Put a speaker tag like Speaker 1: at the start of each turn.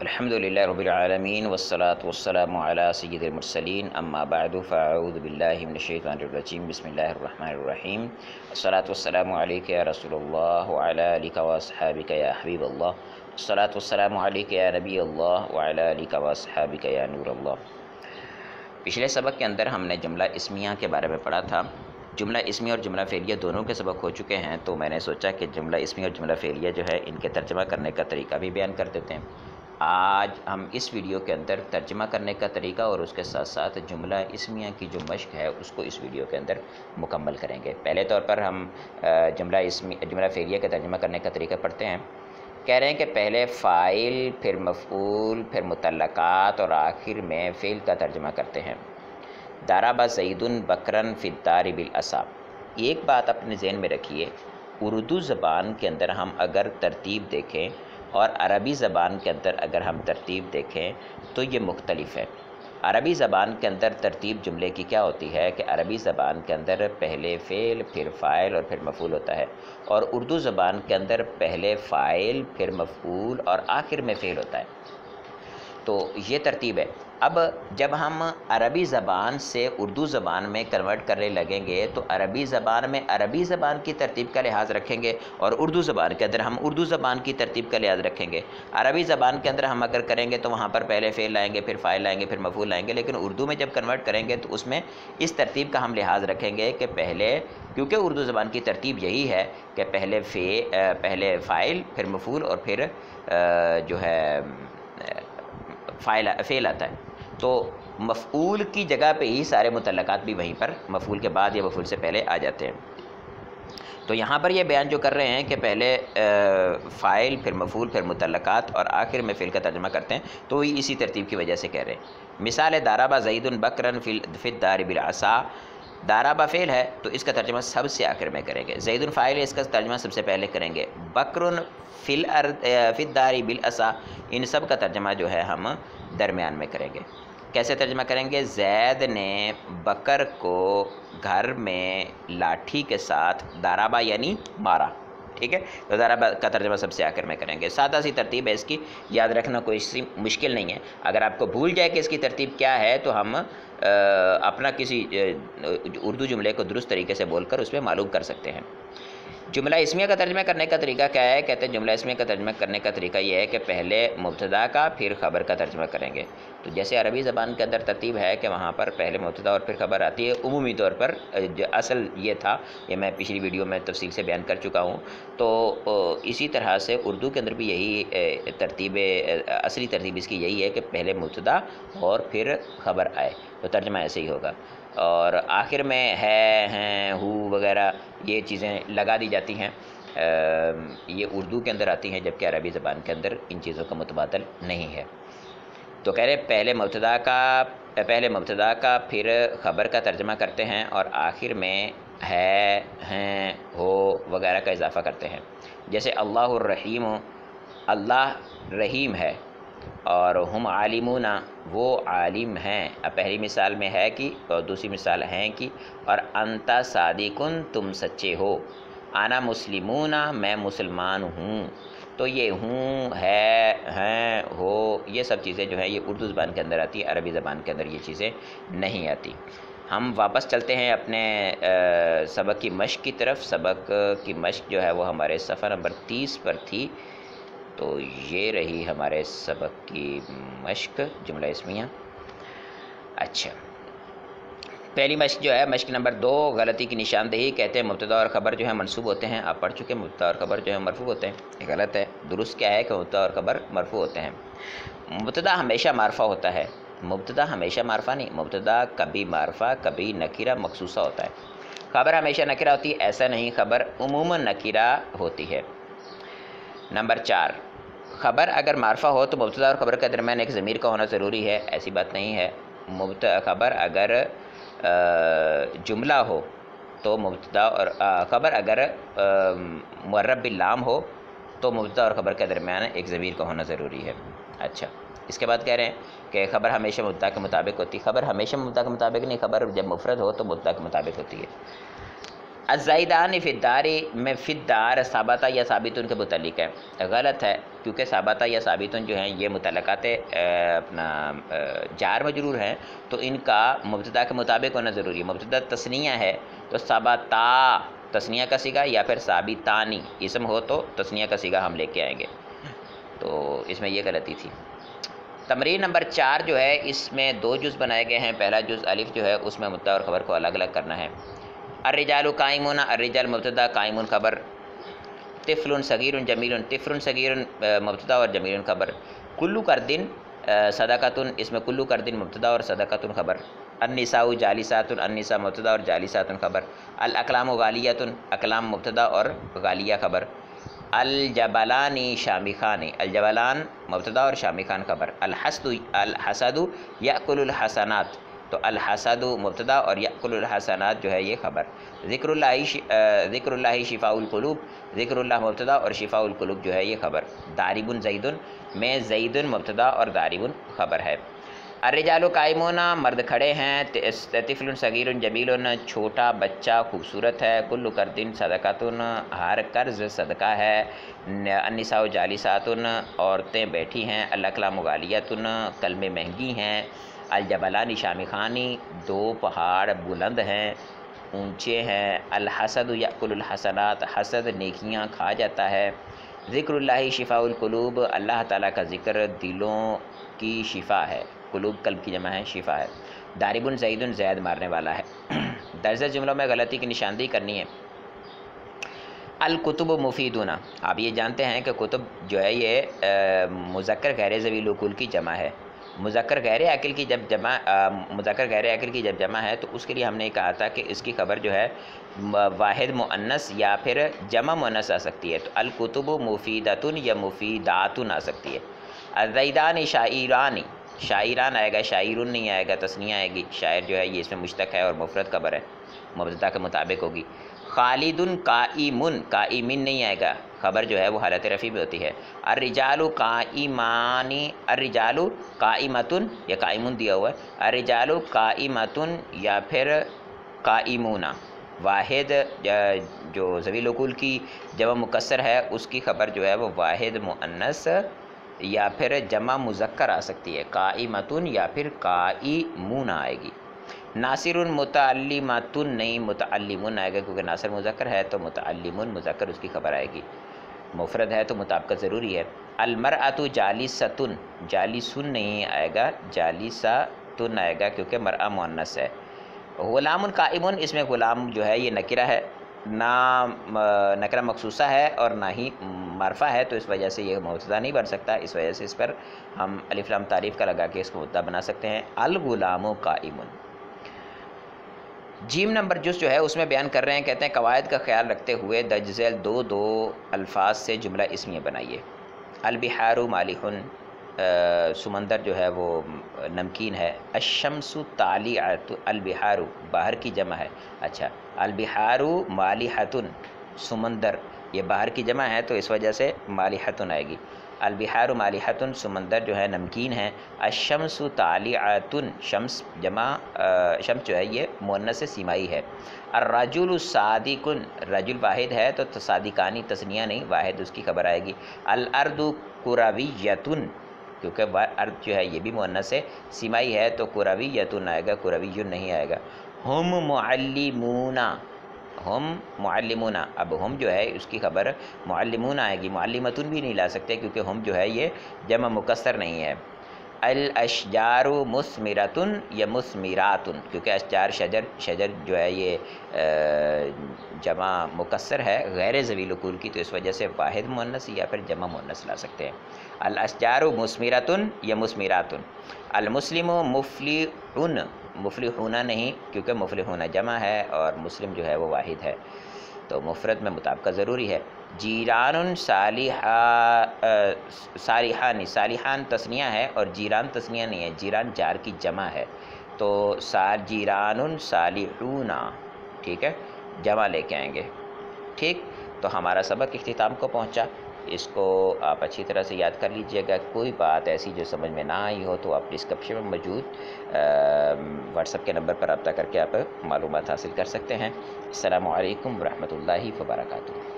Speaker 1: الحمدللہ رب العالمین والصلاة والسلام علی سید المرسلین اما بعد فاعوذ باللہ من الشیطان الرجیم بسم اللہ الرحمن الرحیم الصلاة والسلام علیک یا رسول اللہ وعلی آلک واصحابک یا حبیب اللہ الصلاة والسلام علیک یا نبی اللہ وعلی آلک واصحابک یا نور اللہ۔ پچھلے سبق کے اندر ہم نے جملہ اسمیہ کے بارے میں پڑھا تھا۔ جملہ اسمیہ اور جملہ فعلیہ دونوں کے سبق ہو چکے ہیں، تو میں نے سوچا کہ جملہ اسمیہ اور جملہ فعلیہ جو ہے ان کے ترجمہ کرنے کا طریقہ بھی بیان کر دیتے ہیں۔ آج ہم اس ویڈیو کے اندر ترجمہ کرنے کا طریقہ اور اس کے ساتھ ساتھ جملہ اسمیہ کی جو مشق ہے اس کو اس ویڈیو کے اندر مکمل کریں گے۔ پہلے طور پر ہم جملہ فعلیہ کا ترجمہ کرنے کا طریقہ پڑھتے ہیں۔ کہہ رہے ہیں کہ پہلے فاعل، پھر مفعول، پھر متعلقات اور آخر میں فعل کا ترجمہ کرتے ہیں۔ ضرب زید بکرا فی الدار بالعصا۔ ایک بات اپنے ذہن میں رکھیے، اردو زبان کے اندر ہم اگر ترتیب دیکھیں اور عربی زبان کے اندر اگر ہم ترتیب دیکھیں تو یہ مختلف ہے۔ عربی زبان کے اندر ترتیب جملے کی کیا ہوتی ہے کہ عربی زبان کے اندر پہلے فعل، پھر فاعل اور پھر مفعول ہوتا ہے، اور اردو زبان کے اندر پہلے فاعل، پھر مفعول اور آخر میں فعل ہوتا ہے۔ تو یہ ترتیب ہے۔ اب جب ہم عربی زبان سے اردو زبان میں کنورٹ کرنے لگیں گے تو عربی زبان میں عربی زبان کی ترتیب کا لحاظ رکھیں گے اور اردو زبان کے اندر ہم اردو زبان کی ترتیب کا لحاظ رکھیں گے۔ عربی زبان کے اندر ہم اگر کریں گے تو وہاں پر پہلے فعل لائیں گے، پھر فاعل لائیں گے، پھر مفعول لائیں گے، لیکن اردو میں جب کنورٹ کریں گے تو اس میں اس ترتیب کا ہم لحاظ رکھیں گے کہ پہلے، کیونکہ اردو زبان کی ترتیب یہی ہے کہ پہلے فاعل، پھر مفعول اور پھر جو ہے فعل آتا ہے۔ تو مفعول کی جگہ پہ ہی سارے متعلقات بھی وہیں پر مفعول کے بعد یا مفعول سے پہلے آ جاتے ہیں۔ تو یہاں پر یہ بیان جو کر رہے ہیں کہ پہلے فاعل، پھر مفعول، پھر متعلقات اور آخر میں فعل کا ترجمہ کرتے ہیں، تو اسی ترتیب کی وجہ سے کہہ رہے ہیں۔ مثال ہے ضرب زید بکرا فی الدار بالعصا۔ ضرب فعل ہے تو اس کا ترجمہ سب سے آخر میں کریں گے، زید فاعل ہے اس کا ترجمہ سب سے پہلے کریں گے، بکر فی الدار بالعصا، ان سب کا ترجمہ جو ہے ہم درمیان میں کریں گے۔ کیسے ترجمہ کریں گے؟ زید نے بکر کو گھر میں لاٹھی کے ساتھ ضربہ یعنی مارا، ٹھیک ہے؟ تو ضربہ کا ترجمہ سب سے آخر میں کریں گے۔ سادہ سی ترتیب ہے اس کی، یاد رکھنا کوئی سی مشکل نہیں ہے۔ اگر آپ کو بھول جائے کہ اس کی ترتیب کیا ہے تو ہم اپنا کسی اردو جملے کو درست طریقے سے بول کر اس میں معلوم کر سکتے ہیں۔ جملہ اسمیہ کا ترجمہ کرنے کا طریقہ کیا ہے؟ کہتے ہیں جملہ اسمیہ کا ترجمہ کرنے کا طریقہ یہ ہے کہ پہلے مبتدا کا پھر خبر کا ترجمہ کریں گے۔ تو جیسے عربی زبان کے اندر ترتیب ہے کہ وہاں پر پہلے مبتدا اور پھر خبر آتی ہے، عمومی طور پر اصل یہ تھا، یہ میں پچھلی ویڈیو میں تفصیل سے بیان کر چکا ہوں۔ تو اسی طرح سے اردو کے اندر بھی یہی ترتیب، اصلی ترتیب اس کی یہی ہے کہ پہلے مبتدا اور پھر خبر آئے، تو ترجمہ ایسے ہی ہوگا۔ اور آخر میں ہے، ہیں، ہو وغیرہ یہ چیزیں لگا دی جاتی ہیں، یہ اردو کے اندر آتی ہیں، جبکہ عربی زبان کے اندر ان چیزوں کا متبادل نہیں ہے۔ تو کہہ رہے پہلے مبتدا کا پھر خبر کا ترجمہ کرتے ہیں اور آخر میں ہے، ہیں، ہو وغیرہ کا اضافہ کرتے ہیں۔ جیسے اللہ الرحیم، اللہ رحیم ہے، اور ہم عالمون، وہ عالم ہیں۔ اب پہلی مثال میں ہے کی اور دوسری مثال ہیں کی، اور انت صادقن، تم سچے ہو، انا مسلمون، میں مسلمان ہوں۔ تو یہ ہوں، ہے، ہیں، ہو، یہ سب چیزیں جو ہیں یہ اردو زبان کے اندر آتی ہے، عربی زبان کے اندر یہ چیزیں نہیں آتی۔ ہم واپس چلتے ہیں اپنے سبق کی مشق کی طرف۔ سبق کی مشق جو ہے وہ ہمارے صفحہ نمبر 30 پر تھی۔ تو یہ رہی ہمارے سبق کی مشق، جملہ اسمیہ۔ اچھا، پہلی مشق جو ہے مشق نمبر 2، غلطی کی نشاندہی۔ کہتے ہیں مبتدا اور خبر جو ہے منصوب ہوتے ہیں، آپ پڑھ چکے مبتدا اور خبر جو ہے مرفوع ہوتے ہیں، یہ غلط ہے۔ درست کیا ہے کہ مبتدا اور خبر مرفوع ہوتے ہیں۔ مبتدا ہمیشہ معرفہ ہوتا ہے، مبتدا ہمیشہ معرفہ نہیں، مبتدا کبھی معرفہ کبھی نکرہ مخصوصہ ہوتا ہے۔ خبر ہمیشہ نکرہ ہوتی ہے، ایسا نہیں، خبر عموماً نکرہ ہوتی ہے۔ نمبر 4، خبر اگر معرفہ ہو تو مبتدا اور خبر کے درمیان ایک ضمیر کا ہونا ضروری ہے، ایسی بات نہیں ہے۔ خبر اگر جملہ ہو تو مبتدا اور خبر اگر معرب باللام ہو تو مبتدا اور خبر کے درمیان ایک ضمیر کا ہونا ضروری ہے۔ اچھا، اس کے بعد کہہ رہے ہیں کہ خبر ہمیشہ مبتدا کے مطابق ہوتی ہے۔ خبر ہمیشہ مبتدا کے مطابق نہیں، خبر جب مفرد ہو تو مبتدا کے مطابق ہوتی ہے۔ الزائدان فی الدار میں فی الدار ثابتہ یا ثابتن کے متعلق ہے، غلط ہے، کیونکہ ثابتہ یا ثابتن جو ہیں یہ متعلقات اپنا جار مجرور ہیں، تو ان کا مبتدا کے مطابق ہونا ضروری ہے۔ مبتدا تثنیہ ہے تو ثبتا تثنیہ کا صیغہ، یا پھر ثابتانی اسم ہو تو تثنیہ کا صیغہ ہم لے کے آئیں گے، تو اس میں یہ غلطی تھی۔ تمرین نمبر 4 جو ہے اس میں 2 جز بنائے گئے ہیں۔ پہلا جز الف جو ہے اس میں مبتدا اور خبر کو الگ الگ کرنا ہے۔ الرجال قائمون، الرجال مبتدا قائمون خبر، طفل صغیر جمیل، طفل صغیر مبتدا اور جمیل خبر، کلو کردن صدقۃ، اس میں کلو کردن مبتدا اور صدقۃ خبر، النساء جالسات، النساء مبتدا اور جالسات خبر، الاقلام غالیۃ، اقلام مبتدا اور غالیہ خبر، الجبلان شامخان، الجبلان مبتدا اور شامخان خبر، الحسد یأکل الحسنات، تو الحسد مبتدا اور یأکل الحسنات جو ہے یہ خبر، ذکر اللہ شفاء القلوب، ذکر اللہ مبتدا اور شفاء القلوب جو ہے یہ خبر، دارب زید میں زید مبتدا اور دارب خبر ہے۔ الرجال قائمون مرد کھڑے ہیں، طفل صغیر جمیل چھوٹا بچہ خوبصورت ہے، کل کردن صدقۃ ہر قرض صدقہ ہے، النساء جالسات عورتیں بیٹھی ہیں، الاقلام غالیۃ قلمیں مہنگی ہیں، الجبلان شامخانی 2 پہاڑ بلند ہیں اونچے ہیں، الحسد یأکل الحسنات حسد نیکیاں کھا جاتا ہے، ذکر اللہ شفاء القلوب اللہ تعالیٰ کا ذکر دلوں کی شفا ہے، قلوب قلب کی جمع ہے، شفا ہے، دارب زید زید مارنے والا ہے۔ درج جملوں میں غلطی کی نشاندہی کرنی ہے۔ الکتب مفیدون، آپ یہ جانتے ہیں کہ کتب جو ہے یہ مذکر غیر ذوی العقول کی جمع ہے، مذکر غیر عاقل کی جب جمع مذکر غیر عاقل کی جب جمع ہے تو اس کے لیے ہم نے کہا تھا کہ اس کی خبر جو ہے واحد مؤنث یا پھر جمع مؤنث آ سکتی ہے، تو الکتب مفیدۃ یا مفیدات آ سکتی ہے۔ الزیدان شاعران، شاعران آئے گا، شاعرون نہیں آئے گا، تثنیہ آئے گی، شاعر جو ہے یہ اس میں مشتق ہے اور مفرد خبر ہے، مبتدا کے مطابق ہوگی۔ خالد قائمن، قائمن نہیں آئے گا، خبر جو ہے وہ حالت رفع میں ہوتی ہے۔ الرجال قائمان، الرجال قائمتن یا قائمن دیا ہوا ہے، الرجال قائمتن یا پھر قائمون، واحد جو ذوی العقول کی جمع مکسر ہے اس کی خبر جو ہے وہ واحد مؤنث یا پھر جمع مذکر آ سکتی ہے، قائمتن یا پھر قائمون آئے گی۔ ناصر متعلماتن نہیں، متعلمون آئے گا کیونکہ ناصر مذکر ہے تو متعلمون مذکر اس کی خبر آئے گی، مفرد ہے تو مطابقت ضروری ہے۔ المرأۃ جالستن، جالسن نہیں آئے گا، جالساتن آئے گا کیونکہ مرأہ مؤنث ہے۔ غلام قائمن، اس میں غلام جو ہے یہ نکرہ ہے، نہ نکرہ مخصوصہ ہے اور نہ ہی معرفہ ہے، تو اس وجہ سے یہ مبتدا نہیں بن سکتا، اس وجہ سے اس پر ہم الف لام تعریف کا لگا کے اس کو مبتدا بنا سکتے ہیں، الغلام قائمن۔ جیم نمبر جز جو ہے اس میں بیان کر رہے ہیں، کہتے ہیں قواعد کا خیال رکھتے ہوئے درج ذیل دو الفاظ سے جملہ اسمیہ بنائیے۔ البحار مالح، سمندر جو ہے وہ نمکین ہے، الشمس طالعۃ، البحار باہر کی جمع ہے، اچھا البحار مالحۃ سمندر یہ باہر کی جمع ہے تو اس وجہ سے مالحۃ آئے گی، البحار مالحۃ سمندر جو ہے نمکین ہے، الشمس طالعۃ شمس جمع شمس جو ہے یہ مؤنث سیمائی ہے، الرجل صادق رجل واحد ہے تو صادقانی تثنیہ نہیں واحد اس کی خبر آئے گی، الارض کرویۃ کیونکہ ارض جو ہے یہ بھی مؤنث ہے سیمائی ہے تو کرویۃ آئے گا، کروی نہیں آئے گا۔ ہم معلمون، ہم معلمون، اب ہم جو ہے اس کی خبر معلمون آئے گی، معلمتن بھی نہیں لا سکتے کیونکہ ہم جو ہے یہ جمع مکسر نہیں ہے۔ الاشجار مثمرۃ یا مثمرات کیونکہ اشجار شجر جو ہے یہ جمع مکسر ہے غیر ذوی العقول کی تو اس وجہ سے واحد مؤنث یا پھر جمع مؤنث لا سکتے ہیں۔ الاشجار مثمرۃ یا مثمرات۔ المسلم مفلح، مفلحون نہیں کیونکہ مفلحون جمع ہے اور مسلم جو ہے وہ واحد ہے تو مفرد میں مطابقت ضروری ہے۔ جیران صالحان، صالحان تثنیہ ہے اور جیران تثنیہ نہیں ہے، جیران جار کی جمع ہے تو جیران صالحون، ٹھیک ہے جمع لے کے آئیں گے، ٹھیک۔ تو ہمارا سبق اختتام کو پہنچا، اس کو آپ اچھی طرح سے یاد کر لیجئے گا. کوئی بات ایسی جو سمجھ میں نہ آئی ہو تو آپ ڈسکرپشن میں موجود واٹس ایپ کے نمبر پر رابطہ کر کے آپ معلومات حاصل کر سکتے ہیں. السلام علیکم ورحمۃ اللہ وبرکاتہ.